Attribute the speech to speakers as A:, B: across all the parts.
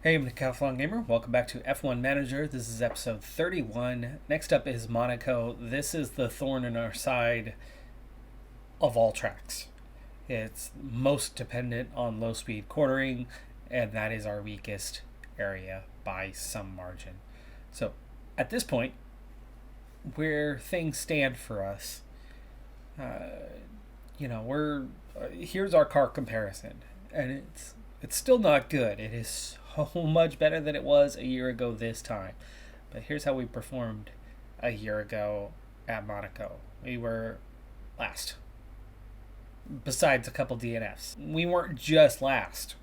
A: Hey, I'm the Decathlon Gamer. Welcome back to F1 Manager. This is episode 31. Next up is Monaco. This is the thorn in our side of all tracks. It's most dependent on low speed quartering, and that is our weakest area by some margin. So, at this point, where things stand for us, here's our car comparison, and it's still not good. It is so much better than it was a year ago this time. But here's how we performed a year ago at Monaco. We were last, besides a couple DNFs. We weren't just last.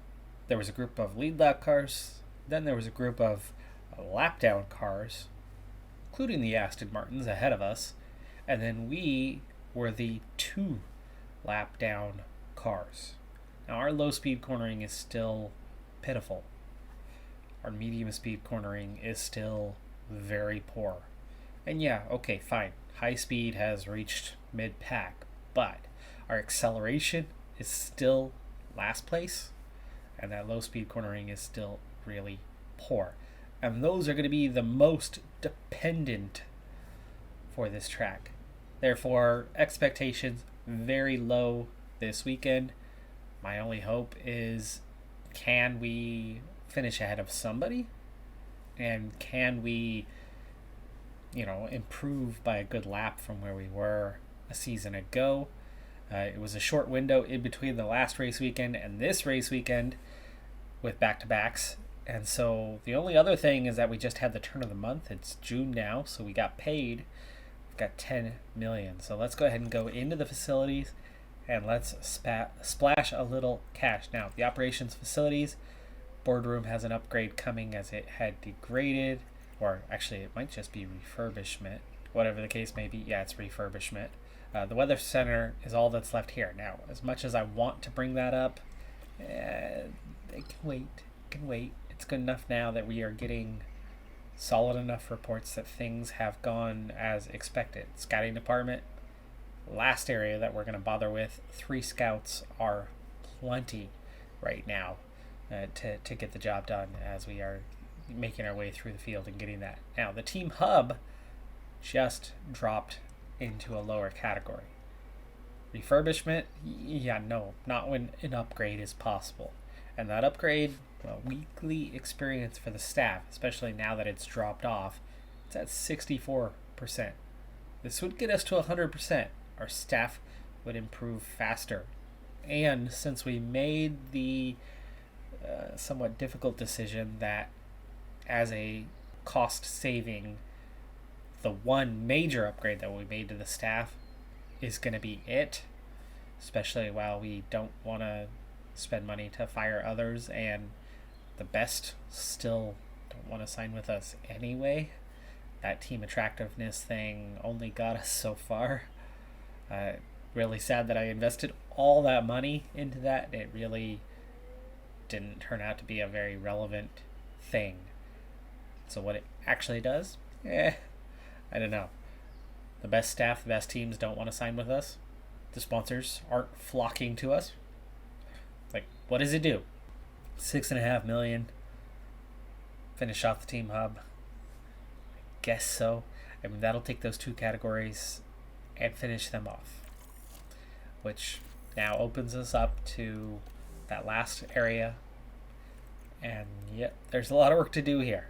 A: There was a group of lead lap cars, then there was a group of lap down cars, including the Aston Martins ahead of us, and then we were the 2 lap down cars. Now, our low speed cornering is still pitiful. Our medium speed cornering is still very poor. And yeah, okay, fine. High speed has reached mid pack, but our acceleration is still last place, and that low speed cornering is still really poor. And those are going to be the most dependent for this track. Therefore, expectations very low this weekend. My only hope is, can we finish ahead of somebody? And can we, improve by a good lap from where we were a season ago? It was a short window in between the last race weekend and this race weekend with back-to-backs. And so the only other thing is that we just had the turn of the month. It's June now, so we got paid. We've got 10 million. So let's go ahead and go into the facilities and let's splash a little cash. Now, the operations facilities boardroom has an upgrade coming as it had degraded, or actually it might just be refurbishment, whatever the case may be. Yeah, it's refurbishment. The weather center is all that's left here. Now, as much as I want to bring that up, it can wait. It's good enough now that we are getting solid enough reports that things have gone as expected. Scouting department, last area that we're going to bother with. 3 scouts are plenty right now to get the job done as we are making our way through the field and getting that. Now, the team hub just dropped into a lower category. Refurbishment, not when an upgrade is possible. And that upgrade, weekly experience for the staff, especially now that it's dropped off, it's at 64%. This would get us to 100%. Our staff would improve faster. And since we made the somewhat difficult decision that as a cost saving, the one major upgrade that we made to the staff is going to be it, especially while we don't want to spend money to fire others, and the best still don't want to sign with us anyway. That team attractiveness thing only got us so far. Really sad that I invested all that money into that. It really didn't turn out to be a very relevant thing. So what it actually does, I don't know. The best staff, the best teams don't want to sign with us. The sponsors aren't flocking to us. Like, what does it do? 6.5 million. Finish off the team hub. I guess so. I mean, that'll take those 2 categories and finish them off, which now opens us up to that last area. And yep, there's a lot of work to do here.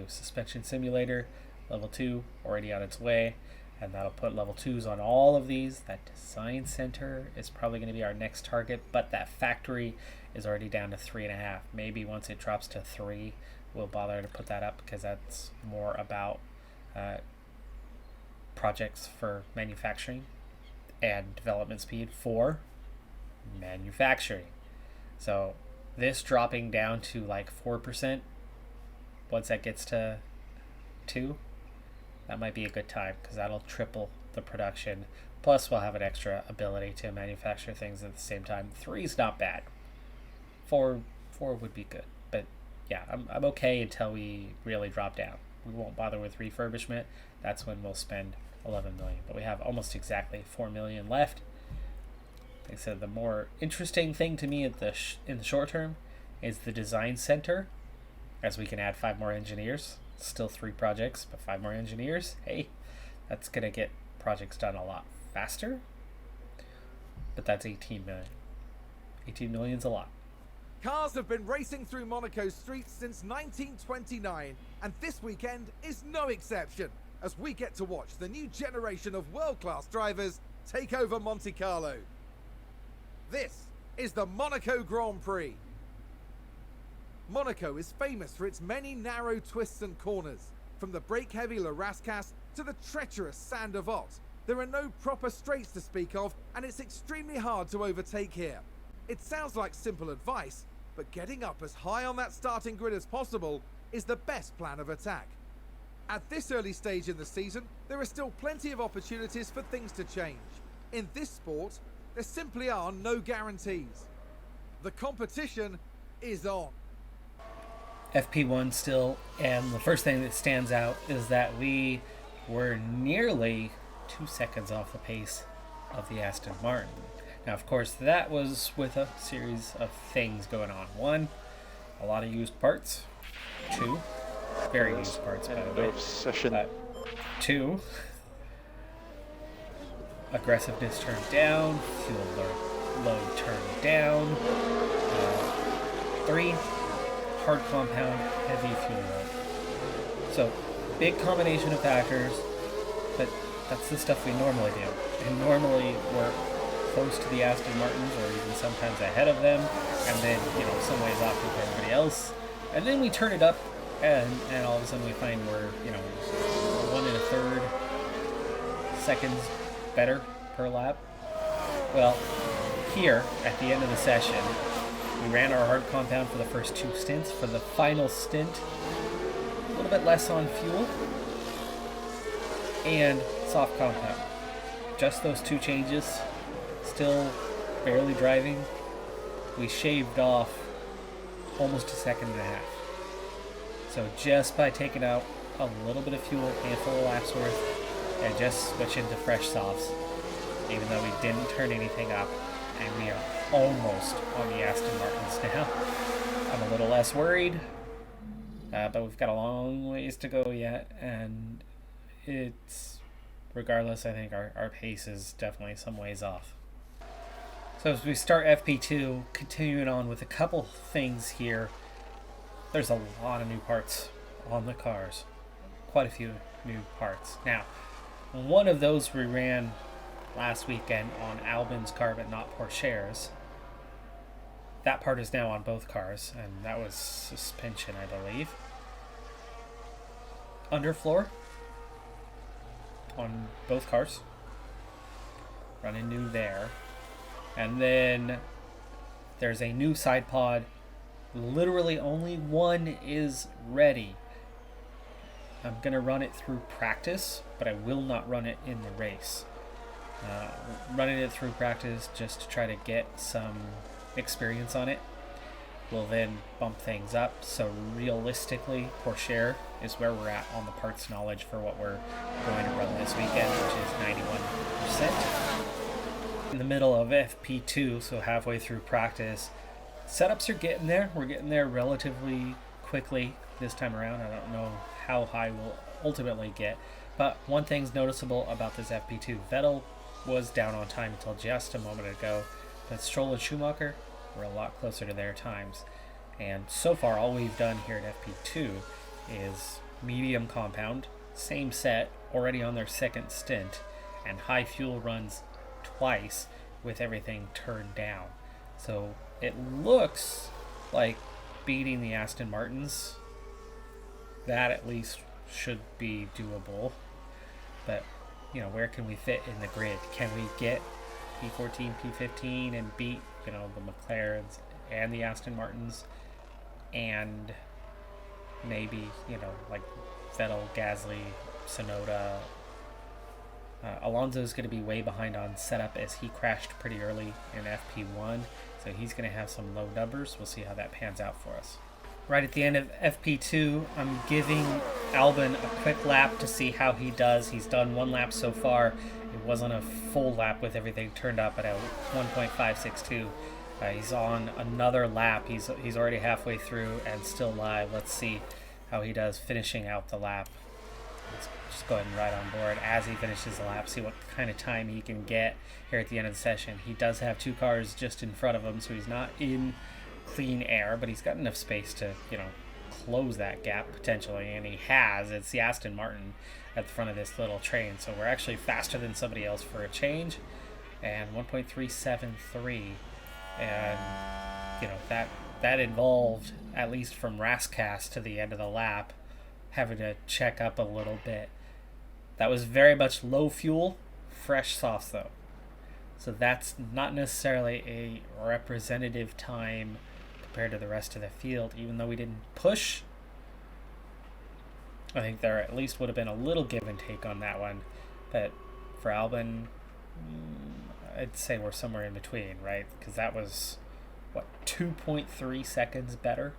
A: Suspension simulator, level 2, already on its way. And that'll put level 2s on all of these. That design center is probably going to be our next target, but that factory is already down to 3.5. Maybe once it drops to 3, we'll bother to put that up, because that's more about projects for manufacturing and development speed for manufacturing. So this dropping down to like 4%, once that gets to 2, that might be a good time, because that'll triple the production. Plus, we'll have an extra ability to manufacture things at the same time. 3's not bad. 4 would be good. But yeah, I'm okay until we really drop down. We won't bother with refurbishment. That's when we'll spend 11 million. But we have almost exactly 4 million left. Like I said, the more interesting thing to me in the short term is the design center as we can add 5 more engineers. Still 3 projects, but 5 more engineers. Hey, that's going to get projects done a lot faster. But that's 18 million. 18 million's a lot.
B: Cars have been racing through Monaco's streets since 1929, and this weekend is no exception, as we get to watch the new generation of world-class drivers take over Monte Carlo. This is the Monaco Grand Prix. Monaco is famous for its many narrow twists and corners. From the brake-heavy Le Rascasse to the treacherous Sand of Ott, there are no proper straights to speak of, and it's extremely hard to overtake here. It sounds like simple advice, but getting up as high on that starting grid as possible is the best plan of attack. At this early stage in the season, there are still plenty of opportunities for things to change. In this sport, there simply are no guarantees. The competition is on.
A: FP1 still, and the first thing that stands out is that we were nearly 2 seconds off the pace of the Aston Martin. Now, of course, that was with a series of things going on. 1, a lot of used parts. 2, very used parts, by the way.
C: Session.
A: 2, aggressiveness turned down, fuel load turned down. 3, hard compound, heavy fuel load. So, big combination of factors, but that's the stuff we normally do. And normally we're close to the Aston Martins, or even sometimes ahead of them, and then, some ways off with everybody else. And then we turn it up, and all of a sudden we find we're, 1 1/3 seconds better per lap. Well, here, at the end of the session, we ran our hard compound for the first 2 stints. For the final stint, a little bit less on fuel, and soft compound. Just those 2 changes. Still barely driving. We shaved off almost 1.5 seconds. So just by taking out a little bit of fuel, handful of laps worth, and just switching to fresh softs, even though we didn't turn anything up, and we are almost on the Aston Martins now. I'm a little less worried, but we've got a long ways to go yet, and regardless, I think our pace is definitely some ways off. So as we start FP2, continuing on with a couple things here, there's a lot of new parts on the cars. Quite a few new parts. Now, one of those we ran last weekend on Albon's car, but not Pourchaire's. That part is now on both cars, and that was suspension, I believe. Underfloor on both cars. Running new there. And then there's a new side pod. Literally only one is ready. I'm going to run it through practice, but I will not run it in the race. Running it through practice just to try to get some experience on it. We'll then bump things up. So realistically, Pourchaire is where we're at on the parts knowledge for what we're going to run this weekend, which is 91%. In the middle of FP2, so halfway through practice, setups are getting there. We're getting there relatively quickly this time around. I don't know how high we'll ultimately get, but one thing's noticeable about this FP2. Vettel was down on time until just a moment ago, but Stroll and Schumacher were a lot closer to their times. And so far, all we've done here at FP2 is medium compound, same set, already on their second stint, and high fuel runs twice with everything turned down. So it looks like beating the Aston Martins. That at least should be doable. But, where can we fit in the grid? Can we get P14, P15 and beat, the McLarens and the Aston Martins? And maybe, like Vettel, Gasly, Tsunoda. Alonso's going to be way behind on setup as he crashed pretty early in FP1, so he's going to have some low numbers. We'll see how that pans out for us. Right at the end of FP2, I'm giving Albon a quick lap to see how he does. He's done 1 lap so far. It wasn't a full lap with everything turned up at a 1.562. He's on another lap. He's already halfway through and still live. Let's see how he does finishing out the lap. Let's just go ahead and ride on board as he finishes the lap, see what kind of time he can get here at the end of the session. He does have 2 cars just in front of him, so he's not in clean air, but he's got enough space to, close that gap potentially, and he has. It's the Aston Martin at the front of this little train, so we're actually faster than somebody else for a change, and 1.373, and that involved, at least from Rascast to the end of the lap, having to check up a little bit. That was very much low fuel, fresh softs though, so that's not necessarily a representative time compared to the rest of the field. Even though we didn't push, I think there at least would have been a little give and take on that one. But for Albon, I'd say we're somewhere in between, right? Because that was, 2.3 seconds better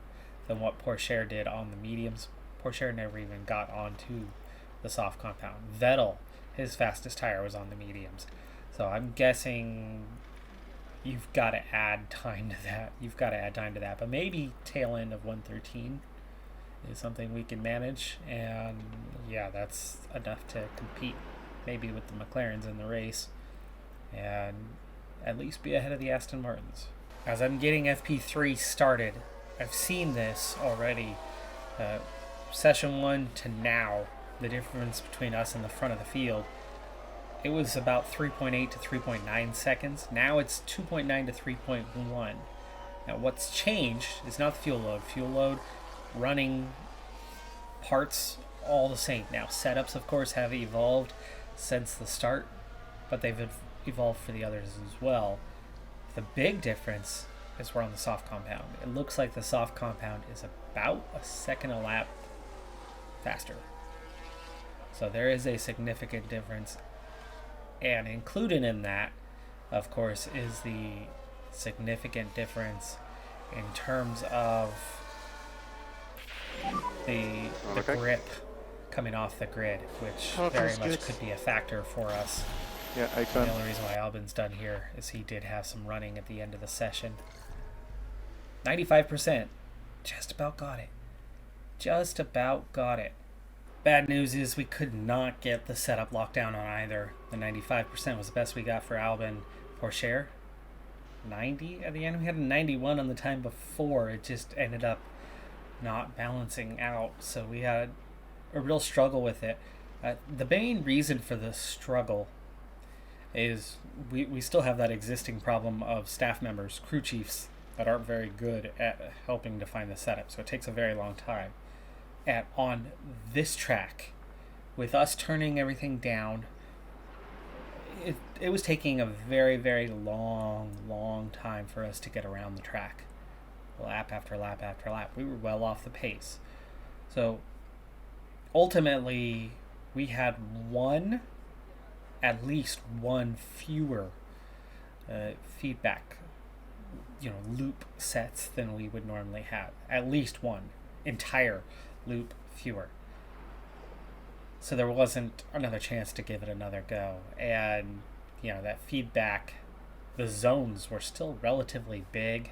A: than what Pourchaire did on the mediums. Pourchaire never even got onto the soft compound. Vettel, his fastest tire was on the mediums. So I'm guessing you've got to add time to that. But maybe tail end of 113 is something we can manage. And yeah, that's enough to compete maybe with the McLarens in the race and at least be ahead of the Aston Martins. As I'm getting FP3 started, I've seen this already. Session 1 to now, the difference between us and the front of the field, it was about 3.8 to 3.9 seconds. Now it's 2.9 to 3.1. Now what's changed is not the fuel load. Fuel load, running parts, all the same. Now setups, of course, have evolved since the start, but they've evolved for the others as well. The big difference is we're on the soft compound. It looks like the soft compound is about a second a lap faster. So there is a significant difference. And included in that, of course, is the significant difference in terms of the grip coming off the grid, which very much could be a factor for us.
C: Yeah, I
A: can. The only reason why Albon's done here is he did have some running at the end of the session. 95%. Just about got it. Bad news is we could not get the setup locked down on either. The 95% was the best we got for Albon. Pourchaire, 90 at the end. We had a 91 on the time before. It just ended up not balancing out, so we had a real struggle with it. The main reason for the struggle is we still have that existing problem of staff members, crew chiefs, that aren't very good at helping to find the setup, so it takes a very long time. On this track, with us turning everything down, it was taking a very, very long time for us to get around the track. Lap after lap after lap. We were well off the pace. So ultimately, we had at least one fewer feedback, loop sets than we would normally have. At least one entire loop fewer. So there wasn't another chance to give it another go. And, that feedback, the zones were still relatively big.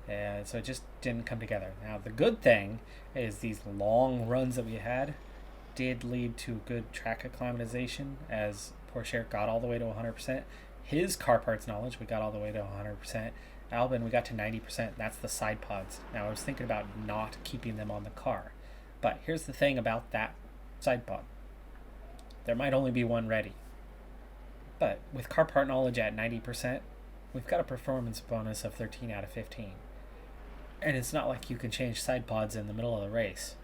A: And so it just didn't come together. Now, the good thing is these long runs that we had did lead to good track acclimatization as Pourchaire got all the way to 100%. His car parts knowledge, we got all the way to 100%. Albon, we got to 90%. That's the side pods. Now, I was thinking about not keeping them on the car. But here's the thing about that side pod. There might only be one ready. But with car part knowledge at 90%, we've got a performance bonus of 13 out of 15. And it's not like you can change side pods in the middle of the race.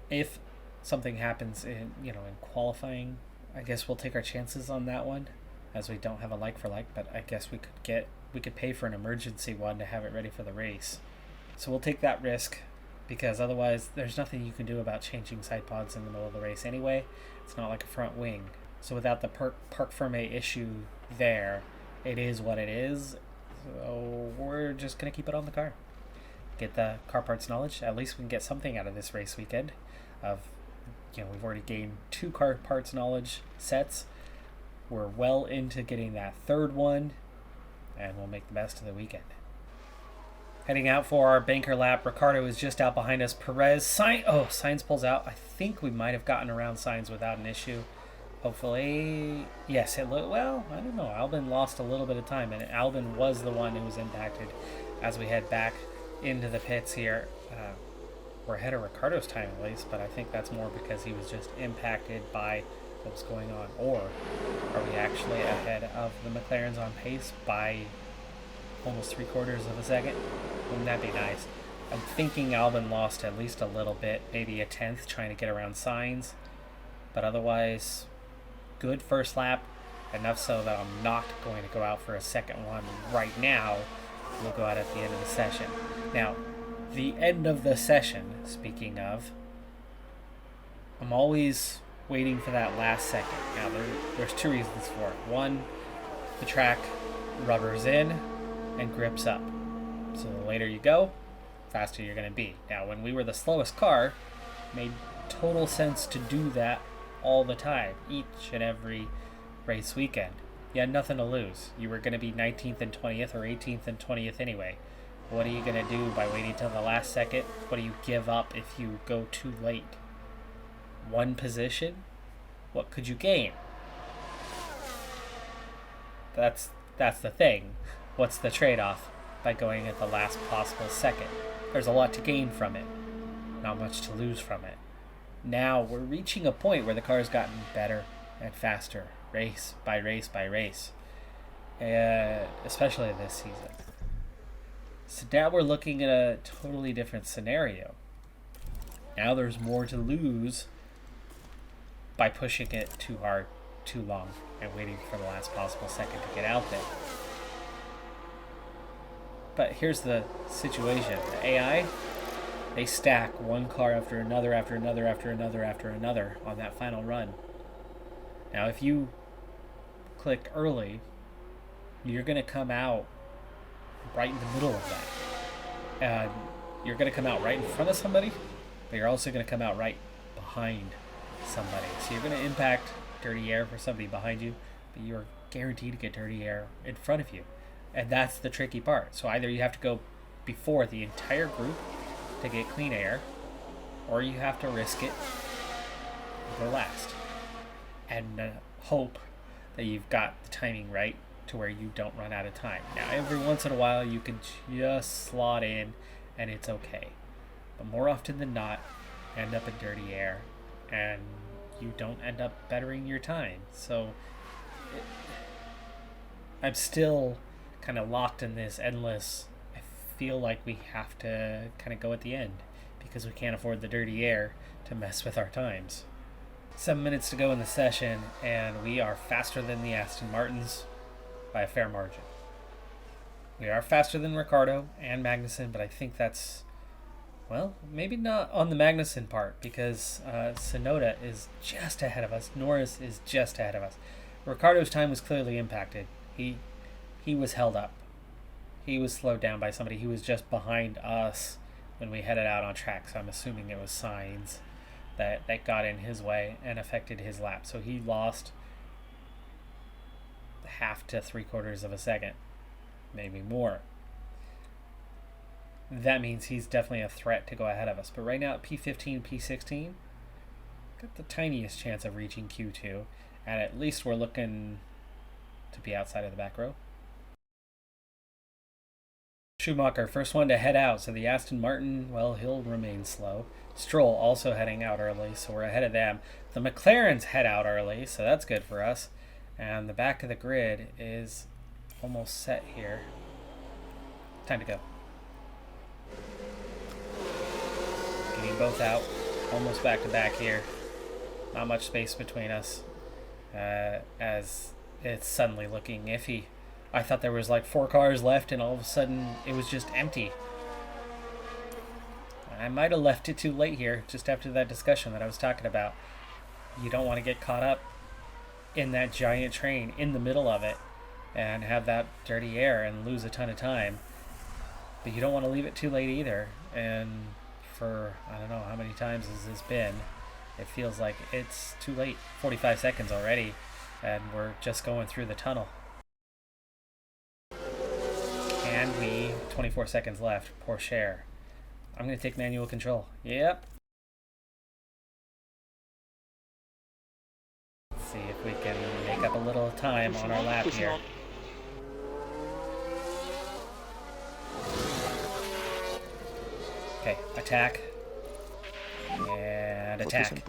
A: If something happens in qualifying, I guess we'll take our chances on that one, as we don't have a like for like, but I guess we could pay for an emergency one to have it ready for the race. So we'll take that risk, because otherwise there's nothing you can do about changing side pods in the middle of the race anyway. It's not like a front wing. So without the parc fermé issue there, it is what it is. So we're just going to keep it on the car. Get the car parts knowledge. At least we can get something out of this race weekend. We've already gained 2 car parts knowledge sets. We're well into getting that third one. and we'll make the best of the weekend. Heading out for our banker lap, Ricardo is just out behind us. Perez, Sainz pulls out. I think we might have gotten around Sainz without an issue. Hopefully, yes, it looked, well, I don't know. Albon lost a little bit of time, and Albon was the one who was impacted as we head back into the pits here. We're ahead of Ricardo's time at least, but I think that's more because he was just impacted by what was going on. Or are we actually ahead of the McLarens on pace by almost 3/4 of a second? Wouldn't that be nice? I'm thinking Albon lost at least a little bit, maybe a tenth, trying to get around Sainz. But otherwise, good first lap. Enough so that I'm not going to go out for a second one right now. We'll go out at the end of the session. Now, the end of the session, speaking of, I'm always waiting for that last second. Now, there's two reasons for it. One, the track rubbers in and grips up. So the later you go, faster you're going to be. Now, when we were the slowest car, it made total sense to do that all the time, each and every race weekend. You had nothing to lose. You were going to be 19th and 20th or 18th and 20th anyway. What are you going to do by waiting till the last second? What do you give up if you go too late? One position? What could you gain? That's the thing. What's the trade-off by going at the last possible second? There's a lot to gain from it, not much to lose from it. Now we're reaching a point where the car's gotten better and faster, race by race by race, especially this season. So now we're looking at a totally different scenario. Now there's more to lose by pushing it too hard, too long, and waiting for the last possible second to get out there. But here's the situation. The AI, they stack one car after another, after another, after another, after another on that final run. Now, if you click early, you're going to come out right in the middle of that. And you're going to come out right in front of somebody, but you're also going to come out right behind somebody. So you're going to impact dirty air for somebody behind you, but you're guaranteed to get dirty air in front of you. And that's the tricky part. So either you have to go before the entire group to get clean air, or you have to risk it and go last. And hope that you've got the timing right to where you don't run out of time. Now, every once in a while, you can just slot in, and it's okay. But more often than not, end up in dirty air, and you don't end up bettering your time. So, I'm still kind of locked in this endless, I feel like we have to kind of go at the end, because we can't afford the dirty air to mess with our times. 7 minutes to go in the session, and we are faster than the Aston Martins by a fair margin. We are faster than Ricardo and Magnussen, but I think that's, well, maybe not on the Magnussen part, because Tsunoda is just ahead of us. Norris is just ahead of us. Ricardo's time was clearly impacted. He was held up. He was slowed down by somebody. He was just behind us when we headed out on track, so I'm assuming it was Sainz that got in his way and affected his lap. So he lost half to 3/4 of a second, maybe more. That means he's definitely a threat to go ahead of us. But right now at P15, P16, got the tiniest chance of reaching Q2, and at least we're looking to be outside of the back row. Schumacher, first one to head out, so the Aston Martin, well, he'll remain slow. Stroll also heading out early, so we're ahead of them. The McLarens head out early, so that's good for us. And the back of the grid is almost set here. Time to go. Getting both out, almost back to back here. Not much space between us, as it's suddenly looking iffy. I thought there was like 4 cars left, and all of a sudden it was just empty. I might have left it too late here, just after that discussion that I was talking about. You don't want to get caught up in that giant train in the middle of it and have that dirty air and lose a ton of time. But you don't want to leave it too late either. And for, I don't know, how many times has this been? It feels like it's too late. 45 seconds already, and we're just going through the tunnel. And 24 seconds left. Poor share. I'm going to take manual control. Yep. Let's see if we can make up a little time on our lap here. Okay, attack. And attack.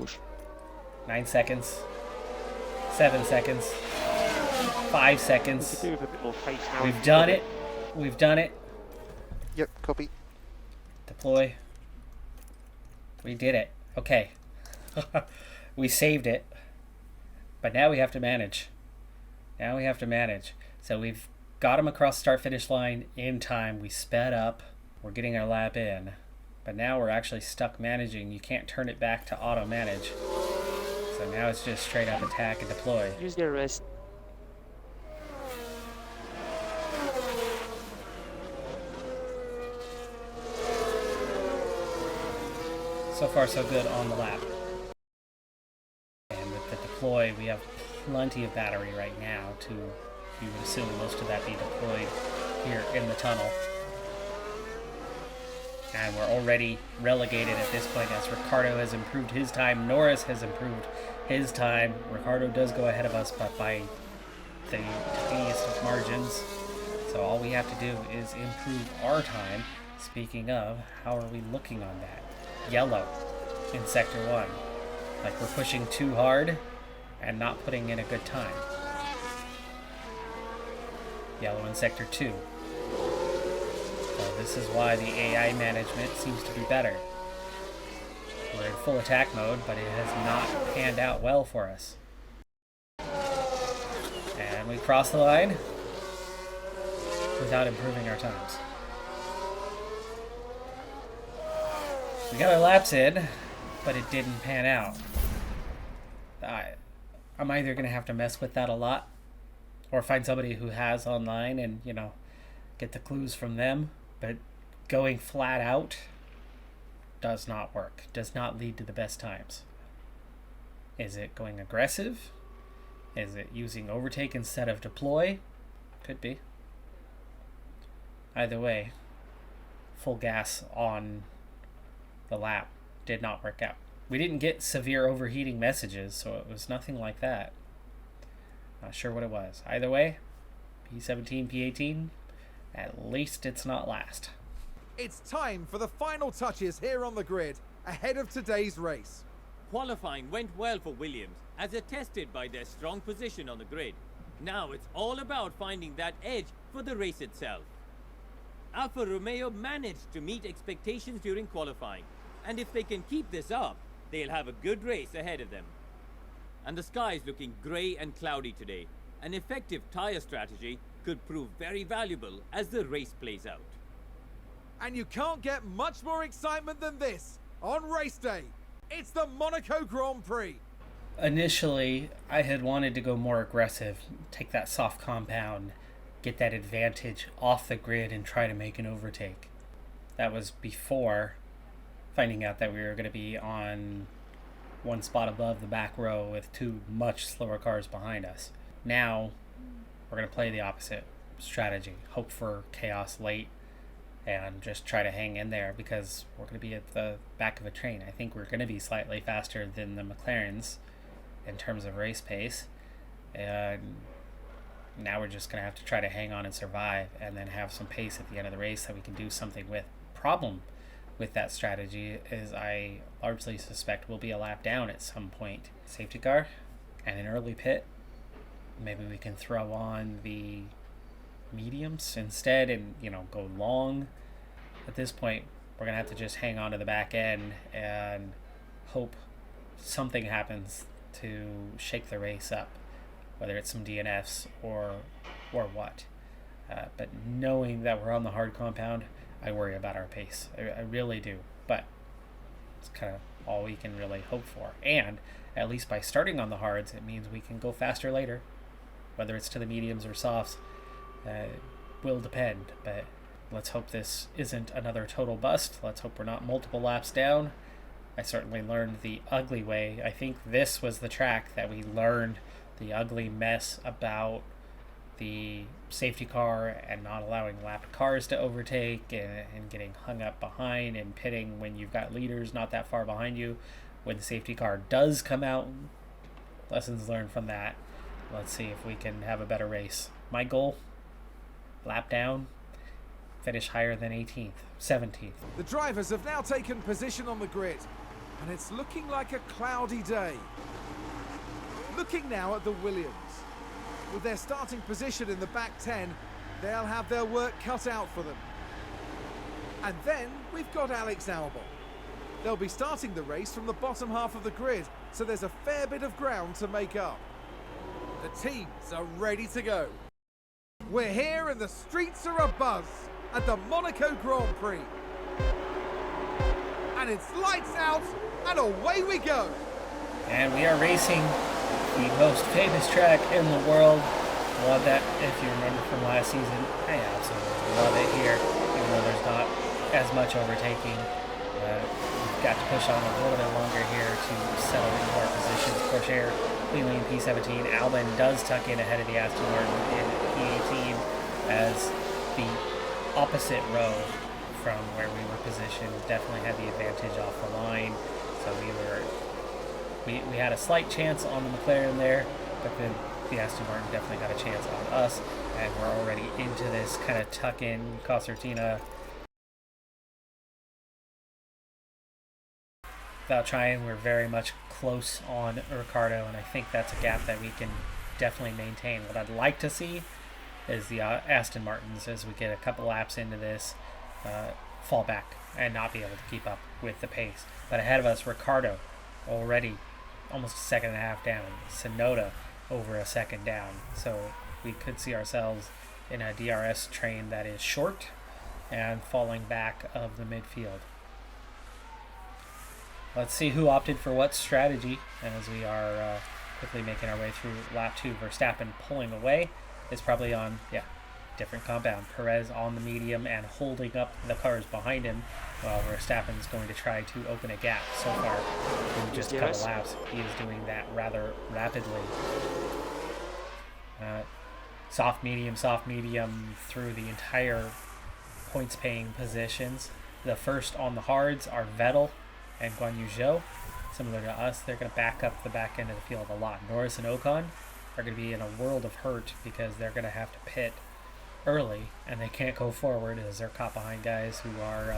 A: 9 seconds. 7 seconds. 5 seconds. We've done it. We've done it.
C: Yep, copy.
A: Deploy. We did it. Okay. We saved it. But now we have to manage. Now we have to manage. So we've got him across start-finish line in time. We sped up. We're getting our lap in. But now we're actually stuck managing. You can't turn it back to auto-manage. So now it's just straight up attack and deploy.
D: Use the rest.
A: So far, so good on the lap. And with the deploy, we have plenty of battery right now to, you would assume, most of that be deployed here in the tunnel. And we're already relegated at this point as Ricardo has improved his time. Norris has improved his time. Ricardo does go ahead of us, but by the tiniest of margins. So all we have to do is improve our time. Speaking of, how are we looking on that? Yellow in Sector 1. Like we're pushing too hard and not putting in a good time. Yellow in Sector 2. So this is why the AI management seems to be better. We're in full attack mode, but it has not panned out well for us. And we cross the line without improving our times. We got our laps in, but it didn't pan out. I'm either going to have to mess with that a lot, or find somebody who has online and, you know, get the clues from them. But going flat out does not work, does not lead to the best times. Is it going aggressive? Is it using overtake instead of deploy? Could be. Either way, full gas on the lap did not work out. We didn't get severe overheating messages, so it was nothing like that. Not sure what it was. Either way, P17, P18, at least it's not last.
B: It's time for the final touches here on the grid ahead of today's race.
E: Qualifying went well for Williams, as attested by their strong position on the grid. Now it's all about finding that edge for the race itself. Alfa Romeo managed to meet expectations during qualifying, and if they can keep this up, they'll have a good race ahead of them. And the sky is looking grey and cloudy today. An effective tyre strategy could prove very valuable as the race plays out.
B: And you can't get much more excitement than this on race day. It's the Monaco Grand Prix.
A: Initially, I had wanted to go more aggressive, take that soft compound, get that advantage off the grid and try to make an overtake. That was before finding out that we were going to be on one spot above the back row with two much slower cars behind us. Now, we're going to play the opposite strategy. Hope for chaos late and just try to hang in there because we're going to be at the back of a train. I think we're going to be slightly faster than the McLarens in terms of race pace. And now we're just going to have to try to hang on and survive and then have some pace at the end of the race that we can do something with. Problem with that strategy is I largely suspect we'll be a lap down at some point. Safety car and an early pit. Maybe we can throw on the mediums instead and, you know, go long. At this point, we're going to have to just hang on to the back end and hope something happens to shake the race up, whether it's some DNFs or what. But knowing that we're on the hard compound, I worry about our pace. I really do. But it's kind of all we can really hope for. And at least by starting on the hards, it means we can go faster later. Whether it's to the mediums or softs, will depend. But let's hope this isn't another total bust. Let's hope we're not multiple laps down. I certainly learned the ugly way. I think this was the track that we learned the ugly mess about the safety car and not allowing lapped cars to overtake, and getting hung up behind and pitting when you've got leaders not that far behind you. When the safety car does come out, lessons learned from that. Let's see if we can have a better race. My goal, lap down, finish higher than 18th, 17th.
B: The drivers have now taken position on the grid, and it's looking like a cloudy day. Looking now at the Williams. With their starting position in the back 10, they'll have their work cut out for them. And then we've got Alex Albon. They'll be starting the race from the bottom half of the grid, so there's a fair bit of ground to make up. The teams are ready to go. We're here and the streets are abuzz at the Monaco Grand Prix. And it's lights out and away we go.
A: And we are racing the most famous track in the world. One that, if you remember from last season, I absolutely love it here, even though there's not as much overtaking. We've got to push on a little bit longer here to settle into our positions. Porsche cleanly in P17. Albon does tuck in ahead of the Aston Martin in P18 as the opposite row from where we were positioned definitely had the advantage off the line. So we had a slight chance on the McLaren there, but then the Aston Martin definitely got a chance on us, and we're already into this kind of tuck-in concertina. Without trying, we're very much close on Ricciardo, and I think that's a gap that we can definitely maintain. What I'd like to see is the Aston Martins, as we get a couple laps into this, fall back and not be able to keep up with the pace. But ahead of us, Ricciardo already almost a second and a half down. Tsunoda over a second down. So we could see ourselves in a DRS train that is short and falling back of the midfield. Let's see who opted for what strategy, and as we are quickly making our way through lap 2, Verstappen pulling away is probably on, different compound. Perez on the medium and holding up the cars behind him, while Verstappen is going to try to open a gap. So far, in just a couple laps, he is doing that rather rapidly. Soft medium through the entire points-paying positions. The first on the hards are Vettel and Guan Yu Zhou. Similar to us, they're going to back up the back end of the field a lot. Norris and Ocon are going to be in a world of hurt because they're going to have to pit early, and they can't go forward as they're caught behind guys who are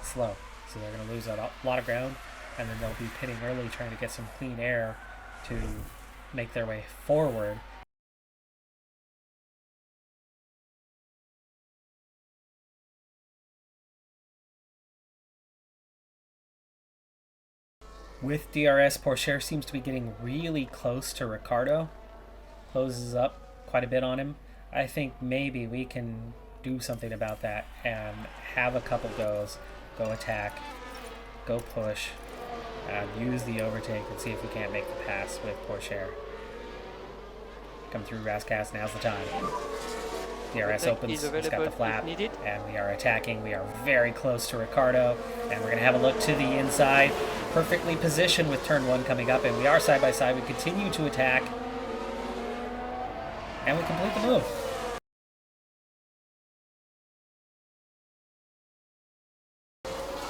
A: slow. So they're going to lose a lot of ground, and then they'll be pitting early trying to get some clean air to make their way forward. With DRS, Porsche seems to be getting really close to Ricciardo. Closes up quite a bit on him. I think maybe we can do something about that and have a couple goes, go attack, go push, use the overtake and see if we can't make the pass with Porsche. Come through Rascas, now's the time. DRS opens, it's got the flap, and we are attacking. We are very close to Ricciardo, and we're going to have a look to the inside. Perfectly positioned with turn 1 coming up, and we are side by side. We continue to attack, and we complete the move.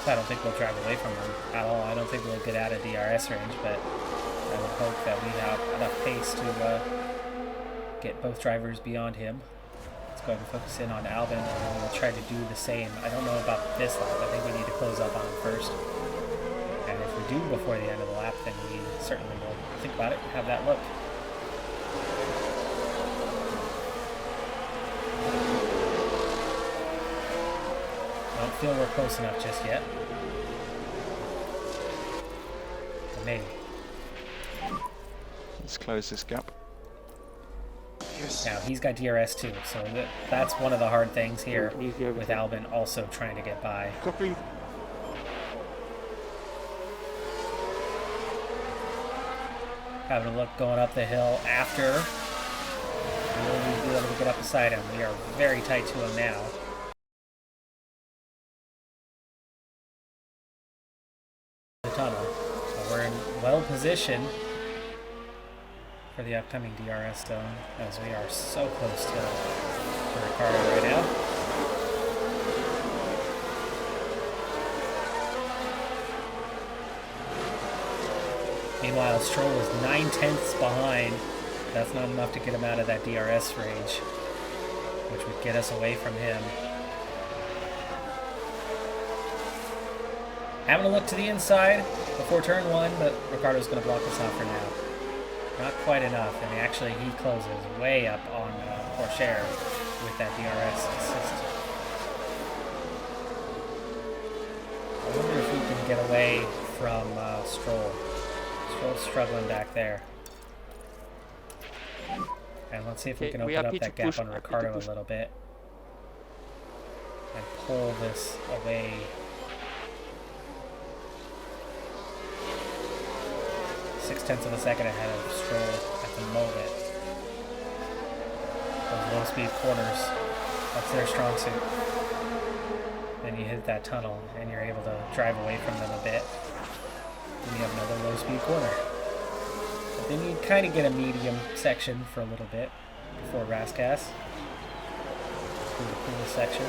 A: I don't think we'll drive away from him at all. I don't think we'll get out of DRS range, but I would hope that we have enough pace to get both drivers beyond him. Let's go ahead and focus in on Albon, and we'll try to do the same. I don't know about this lap. I think we need to close up on him first. And if we do before the end of the lap, then we certainly will think about it and have that look. I don't feel we're close enough just yet. But maybe.
C: Let's close this gap. Yes.
A: Now, he's got DRS too, so that's one of the hard things here with Albon also trying to get by.
C: Copy.
A: Having a look going up the hill after. Will we be able to get up beside him? We are very tight to him now. The tunnel. So we're in well position for the upcoming DRS zone, as we are so close to Ricardo right now. Meanwhile, Stroll is 9/10 behind. That's not enough to get him out of that DRS range, which would get us away from him. Having a look to the inside before turn 1, but Ricardo's going to block us off for now. Not quite enough, and actually he closes way up on Porsche with that DRS assist. I wonder if we can get away from Stroll. Stroll's struggling back there. And let's see if we can open up that gap on Ricardo a little bit. And pull this away. 0.6 of a second ahead of Stroll at the moment. Those low speed corners, that's their strong suit. Then you hit that tunnel and you're able to drive away from them a bit. And you have another low speed corner. But then you kind of get a medium section for a little bit before Raskas. Through the coolest section.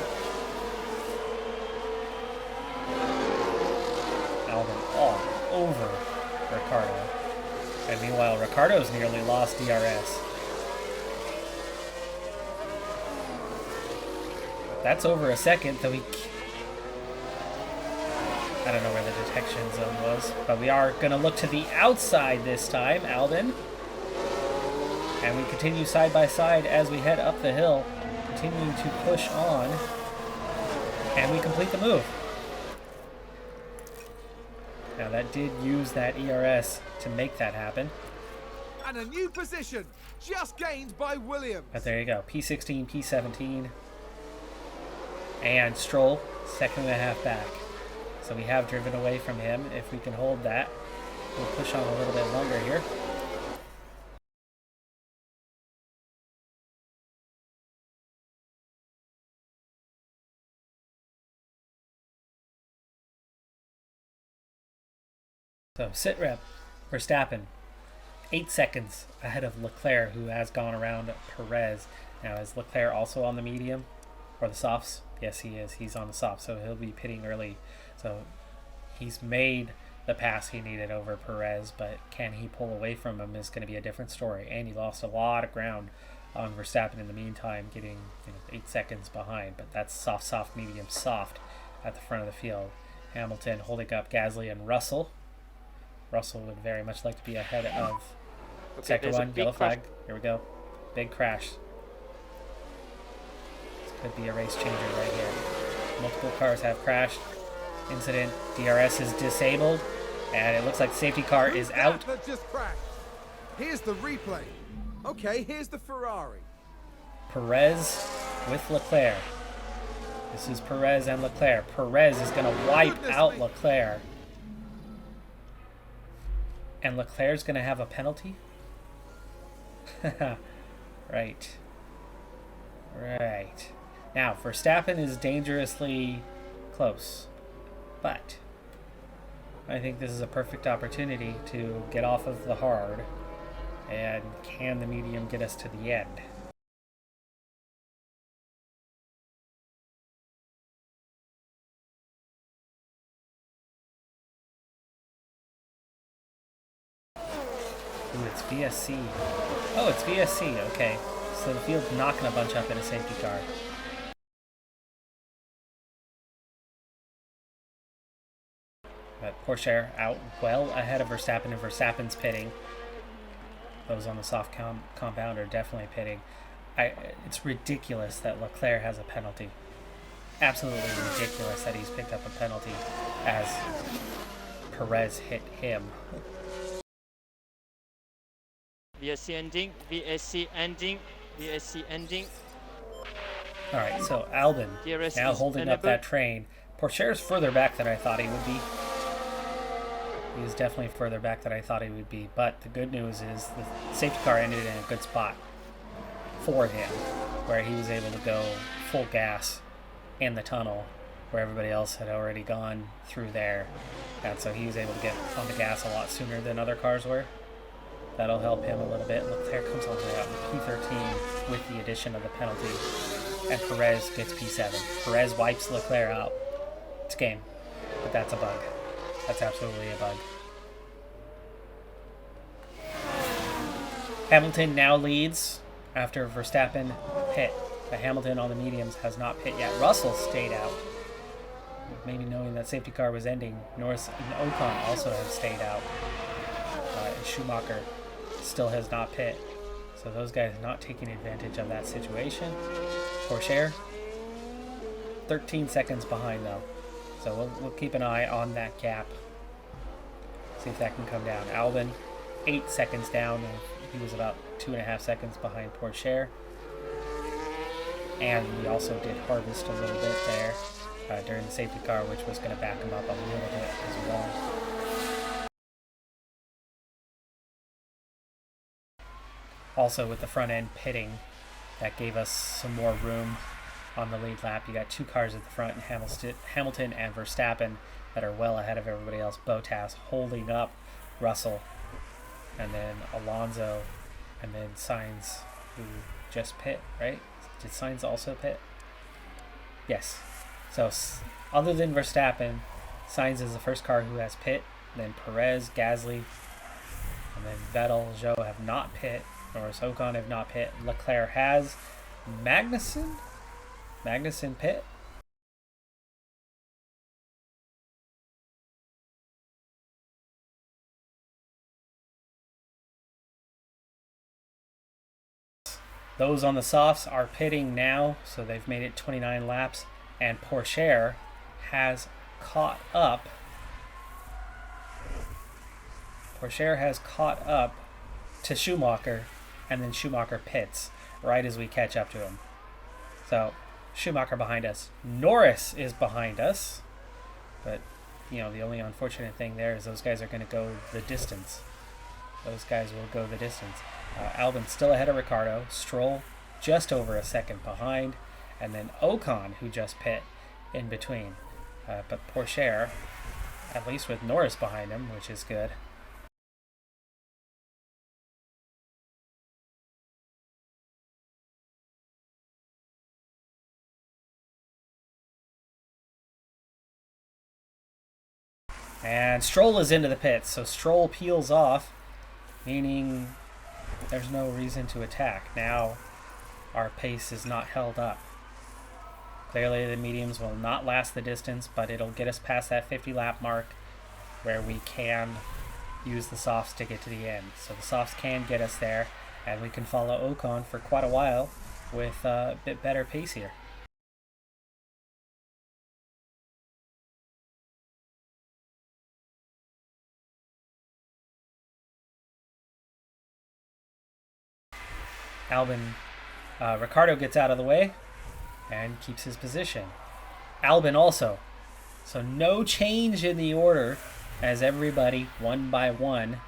A: Albon all over Ricardo. And meanwhile, Ricardo's nearly lost DRS. That's over a second, though I don't know where the detection zone was, but we are going to look to the outside this time, Albon. And we continue side by side as we head up the hill, continuing to push on, and we complete the move. Now that did use that ERS to make that happen.
B: And a new position, just gained by Williams.
A: But there you go, P16, P17, and Stroll, 2.5 back. So we have driven away from him. If we can hold that, we'll push on a little bit longer here. So sit rep, Verstappen, 8 seconds ahead of Leclerc, who has gone around Perez. Now is Leclerc also on the medium or the softs? Yes, he is. He's on the soft, so he'll be pitting early. So he's made the pass he needed over Perez, but can he pull away from him is going to be a different story. And he lost a lot of ground on Verstappen in the meantime, getting 8 seconds behind. But that's soft, medium, soft at the front of the field. Hamilton holding up Gasly and Russell. Russell would very much like to be ahead of Sector 1, yellow flag. Here we go. Big crash. This could be a race changer right here. Multiple cars have crashed. Incident. DRS is disabled. And it looks like the safety car is out.
B: That just crashed. Here's the replay. Okay, here's the Ferrari.
A: Perez with Leclerc. This is Perez and Leclerc. Perez is going to wipe out Leclerc. And Leclerc's going to have a penalty? Right. Now, Verstappen is dangerously close. But I think this is a perfect opportunity to get off of the hard. And can the medium get us to the end? Ooh, it's VSC. Oh, it's VSC, okay. So the field's not going to bunch up in a safety car. But Porsche out well ahead of Verstappen, and Verstappen's pitting. Those on the soft compound are definitely pitting. It's ridiculous that Leclerc has a penalty. Absolutely ridiculous that he's picked up a penalty as Perez hit him.
D: VSC ending, VSC ending, VSC ending.
A: Alright, so Albon now holding up that train. Porsche's further back than I thought he would be. He is definitely further back than I thought he would be. But the good news is the safety car ended in a good spot for him, where he was able to go full gas in the tunnel, where everybody else had already gone through there. And so he was able to get on the gas a lot sooner than other cars were. That'll help him a little bit. Leclerc comes all the way out in P13 with the addition of the penalty. and Perez gets P7. Perez wipes Leclerc out. It's game. But that's a bug. That's absolutely a bug. Hamilton now leads after Verstappen pit. But Hamilton on the mediums has not pit yet. Russell stayed out. Maybe knowing that safety car was ending. Norris and Ocon also have stayed out. And Schumacher still has not pit. So those guys not taking advantage of that situation. Porsche, 13 seconds behind though. So we'll keep an eye on that gap. See if that can come down. Albon, 8 seconds down. He was about 2.5 seconds behind Porsche. And we also did harvest a little bit there during the safety car, which was going to back him up a little bit as well. Also, with the front end pitting, that gave us some more room on the lead lap. You got 2 cars at the front, and Hamilton and Verstappen that are well ahead of everybody else. Bottas holding up Russell, and then Alonso, and then Sainz, who just pit, right? Did Sainz also pit? Yes. So, other than Verstappen, Sainz is the first car who has pit. Then Perez, Gasly, and then Vettel, Zhou have not pit. Norris, Ocon have not pit. Leclerc has. Magnussen pit. Those on the softs are pitting now, so they've made it 29 laps, and Porsche has caught up. Porsche has caught up to Schumacher, and then Schumacher pits right as we catch up to him. So Schumacher behind us. Norris is behind us, but the only unfortunate thing there is those guys are going to go the distance. Those guys will go the distance. Albon still ahead of Ricciardo. Stroll just over a second behind. And then Ocon, who just pit, in between. But Porsche, at least with Norris behind him, which is good. And Stroll is into the pits, so Stroll peels off, meaning there's no reason to attack. Now our pace is not held up. Clearly the mediums will not last the distance, but it'll get us past that 50 lap mark where we can use the softs to get to the end. So the softs can get us there, and we can follow Ocon for quite a while with a bit better pace here. Ricciardo gets out of the way and keeps his position. Albon also. So no change in the order as everybody, one by one,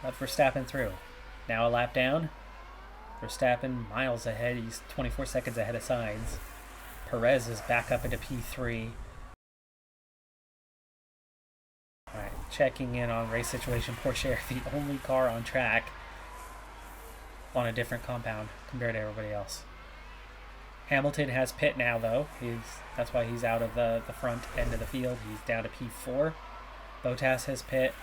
A: let Verstappen through. Now a lap down. Verstappen miles ahead. He's 24 seconds ahead of Sainz. Perez is back up into P3. Alright, checking in on race situation. Porsche, the only car on track on a different compound compared to everybody else. Hamilton has pit now, though. That's why he's out of the front end of the field. He's down to P4. Bottas has pit.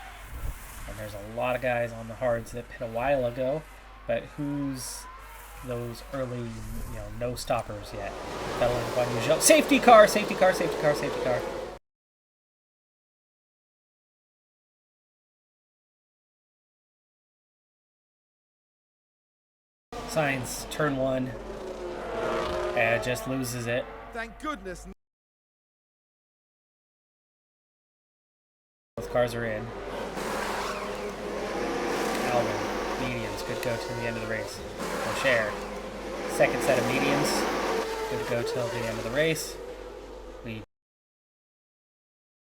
A: And there's a lot of guys on the hards that pit a while ago. But who's those early, no stoppers yet? Vettel and Guan Yu Zhou. Safety car, safety car, safety car, safety car. Sainz, turn 1, and just loses it.
B: Thank goodness.
A: Both cars are in. Albon, mediums, good go to the end of the race. Porsche, second set of mediums, good go till the end of the race. We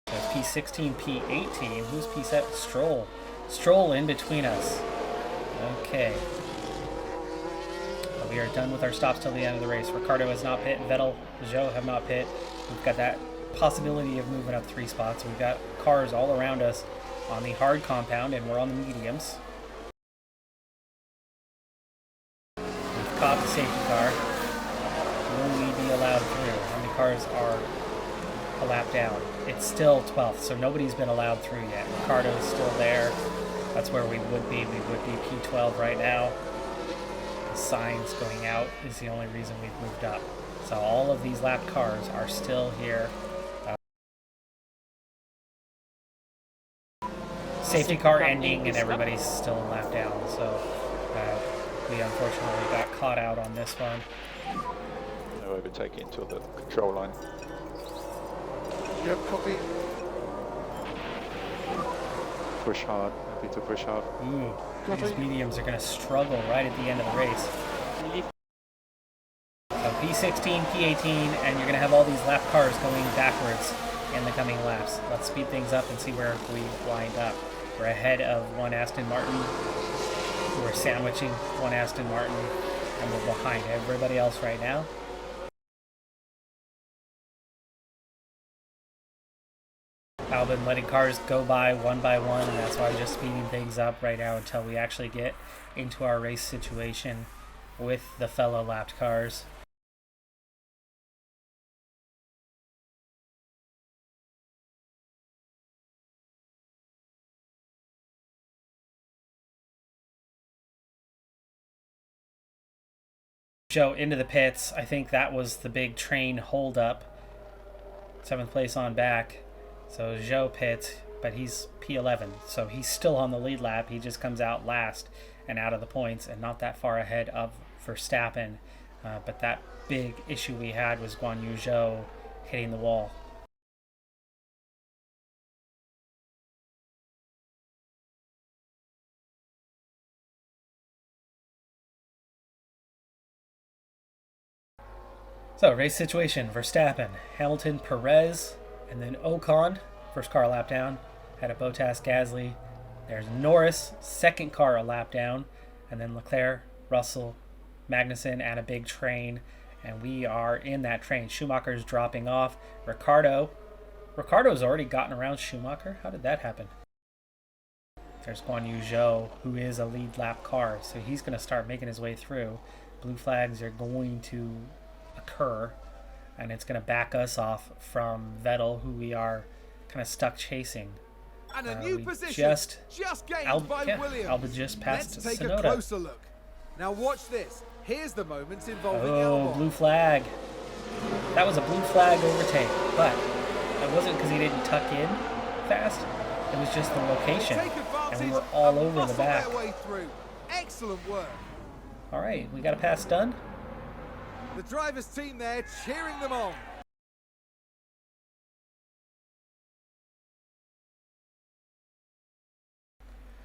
A: so P16, P18. Who's P7? Stroll. Stroll in between us. Okay. We are done with our stops till the end of the race. Ricciardo has not pit. Vettel, Zhou have not pit. We've got that possibility of moving up 3 spots. We've got cars all around us on the hard compound, and we're on the mediums. We've caught the safety car. Will we allowed through? How many cars are a lap down? It's still 12th, so nobody's been allowed through yet. Ricardo's still there. That's where we would be. We would be P12 right now. The signs going out is the only reason we've moved up. So all of these lap cars are still here. Safety car ending and everybody's still in lap down. So we unfortunately got caught out on this one.
C: No overtaking until the control line.
B: Yep, copy.
C: Push hard, happy to push hard.
A: Ooh, these mediums are going to struggle right at the end of the race. So P16, P18, and you're going to have all these lap cars going backwards in the coming laps. Let's speed things up and see where we wind up. We're ahead of one Aston Martin. We're sandwiching one Aston Martin, and we're behind everybody else right now. Albin letting cars go by one, and that's why I'm just speeding things up right now until we actually get into our race situation with the fellow lapped cars. Joe into the pits. I think that was the big train holdup. 7th place on back. So Joe pits, but he's P11, so he's still on the lead lap. He just comes out last and out of the points and not that far ahead of Verstappen. But that big issue we had was Guan Yu Zhou hitting the wall. So race situation, Verstappen, Hamilton, Perez, and then Ocon, first car a lap down, had a Bottas, Gasly. There's Norris, second car a lap down, and then Leclerc, Russell, Magnussen, and a big train. And we are in that train. Schumacher's dropping off. Ricardo's already gotten around Schumacher. How did that happen? There's Guan Yu Zhou, who is a lead lap car, so he's going to start making his way through. Blue flags are going to occur, and it's going to back us off from Vettel, who we are kind of stuck chasing.
B: And a new position just gained by Williams.
A: Alba just passed
B: Let's take
A: Tsunoda.
B: a closer look. Now watch this. Here's the moments involving
A: Oh, blue flag. That was a blue flag overtake, but it wasn't because he didn't tuck in fast. It was just the location, and we were all over the back.
B: Excellent work.
A: All right, we got a pass done.
B: The driver's team there cheering them on.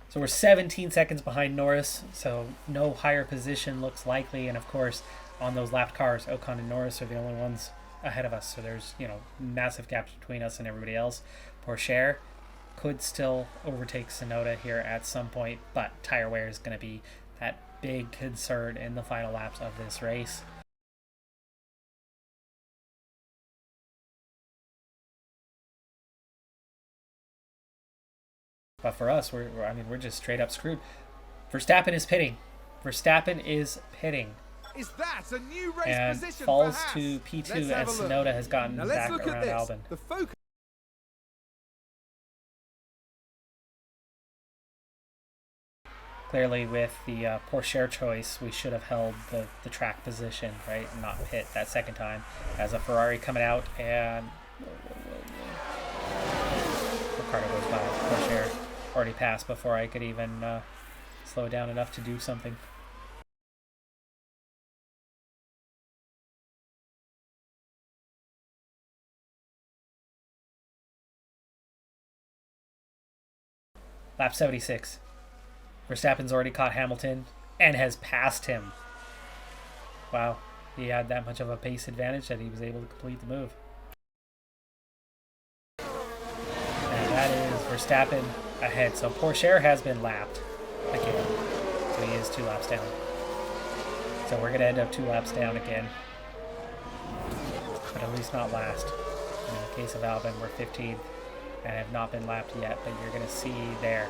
A: So we're 17 seconds behind Norris, so no higher position looks likely. And of course, on those lapped cars, Ocon and Norris are the only ones ahead of us. So there's, massive gaps between us and everybody else. Pourchaire could still overtake Tsunoda here at some point, but tire wear is going to be that big concern in the final laps of this race. But for us, we're just straight up screwed. Verstappen is pitting.
B: Is that a new race
A: and
B: position
A: falls
B: for Haas?
A: to P2,
B: Let's
A: and
B: have a look.
A: Tsunoda has gotten
B: Now let's
A: back
B: look
A: around
B: at this.
A: Albon.
B: The focus.
A: Clearly, with the Pourchaire choice, we should have held the track position, right? And not pit that second time. As a Ferrari coming out, and Ricardo goes by. Pourchaire already passed before I could even slow down enough to do something. Lap 76. Verstappen's already caught Hamilton and has passed him. Wow, he had that much of a pace advantage that he was able to complete the move. And that is Verstappen ahead. So Pourchaire has been lapped again. So he is 2 laps down. So we're going to end up 2 laps down again. But at least not last. In the case of Albon, we're 15th and have not been lapped yet. But you're going to see there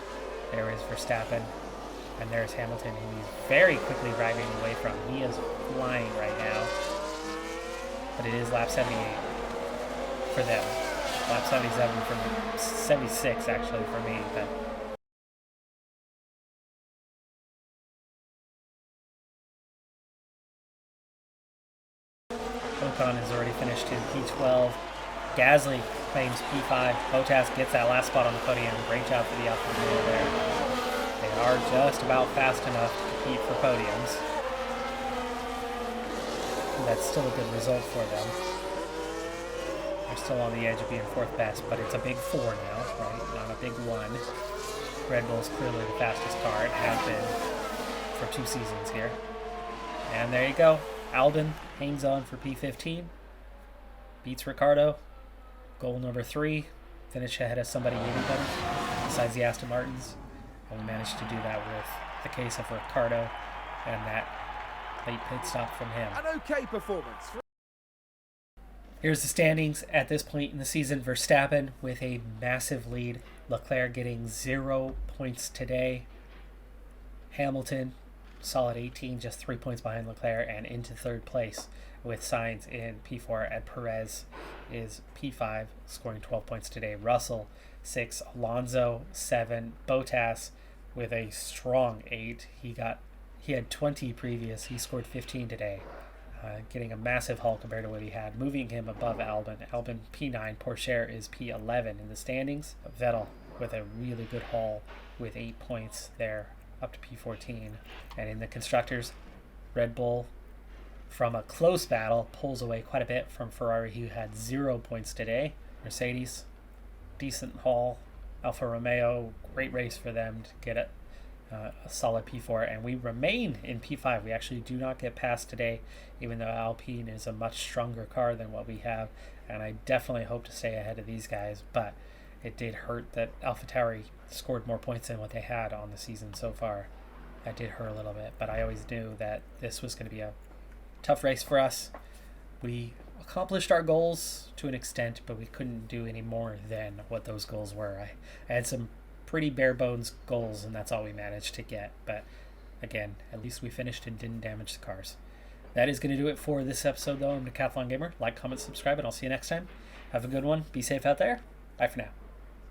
A: is Verstappen. And there's Hamilton, who he's very quickly driving away from. He is flying right now. but it is lap 78 for them. Lap 77 for me, 76 actually for me. But Ocon has already finished in P12. Gasly claims P5. Bottas gets that last spot on the podium. Great job for the Alfa Romeo there. They are just about fast enough to compete for podiums. That's still a good result for them. They're still on the edge of being fourth best, but it's a big 4 now, right? Not a big 1. Red Bull's clearly the fastest car. It has been for 2 seasons here. And there you go. Albon hangs on for P15. Beats Ricciardo. Goal number 3. Finish ahead of anybody besides the Aston Martins. And we managed to do that with the case of Ricciardo and that late pit stop from him.
B: An okay performance.
A: Here's the standings at this point in the season. Verstappen with a massive lead. Leclerc getting 0 points today. Hamilton, solid 18, just 3 points behind Leclerc and into third place with Sainz in P4. And Perez is P5, scoring 12 points today. Russell, 6. Alonso, 7. Bottas with a strong 8. He had 20 previous. He scored 15 today. Getting a massive haul compared to what he had, moving him above Albon. Albon P9, Pourchaire is P11 in the standings. Vettel with a really good haul with 8 points there, up to P14. And in the constructors, Red Bull, from a close battle, pulls away quite a bit from Ferrari, who had 0 points today. Mercedes, decent haul. Alfa Romeo, great race for them to get it. A solid P4, and we remain in P5. We actually do not get past today, even though Alpine is a much stronger car than what we have, and I definitely hope to stay ahead of these guys, but it did hurt that AlphaTauri scored more points than what they had on the season so far. That did hurt a little bit, but I always knew that this was going to be a tough race for us. We accomplished our goals to an extent, but we couldn't do any more than what those goals were. I had some pretty bare bones goals, and that's all we managed to get, but again, at least we finished and didn't damage the cars. That is going to do it for this episode, though. I'm Decathlon Gamer. Like, comment, subscribe, and I'll see you next time. Have a good one. Be safe out there. Bye for now.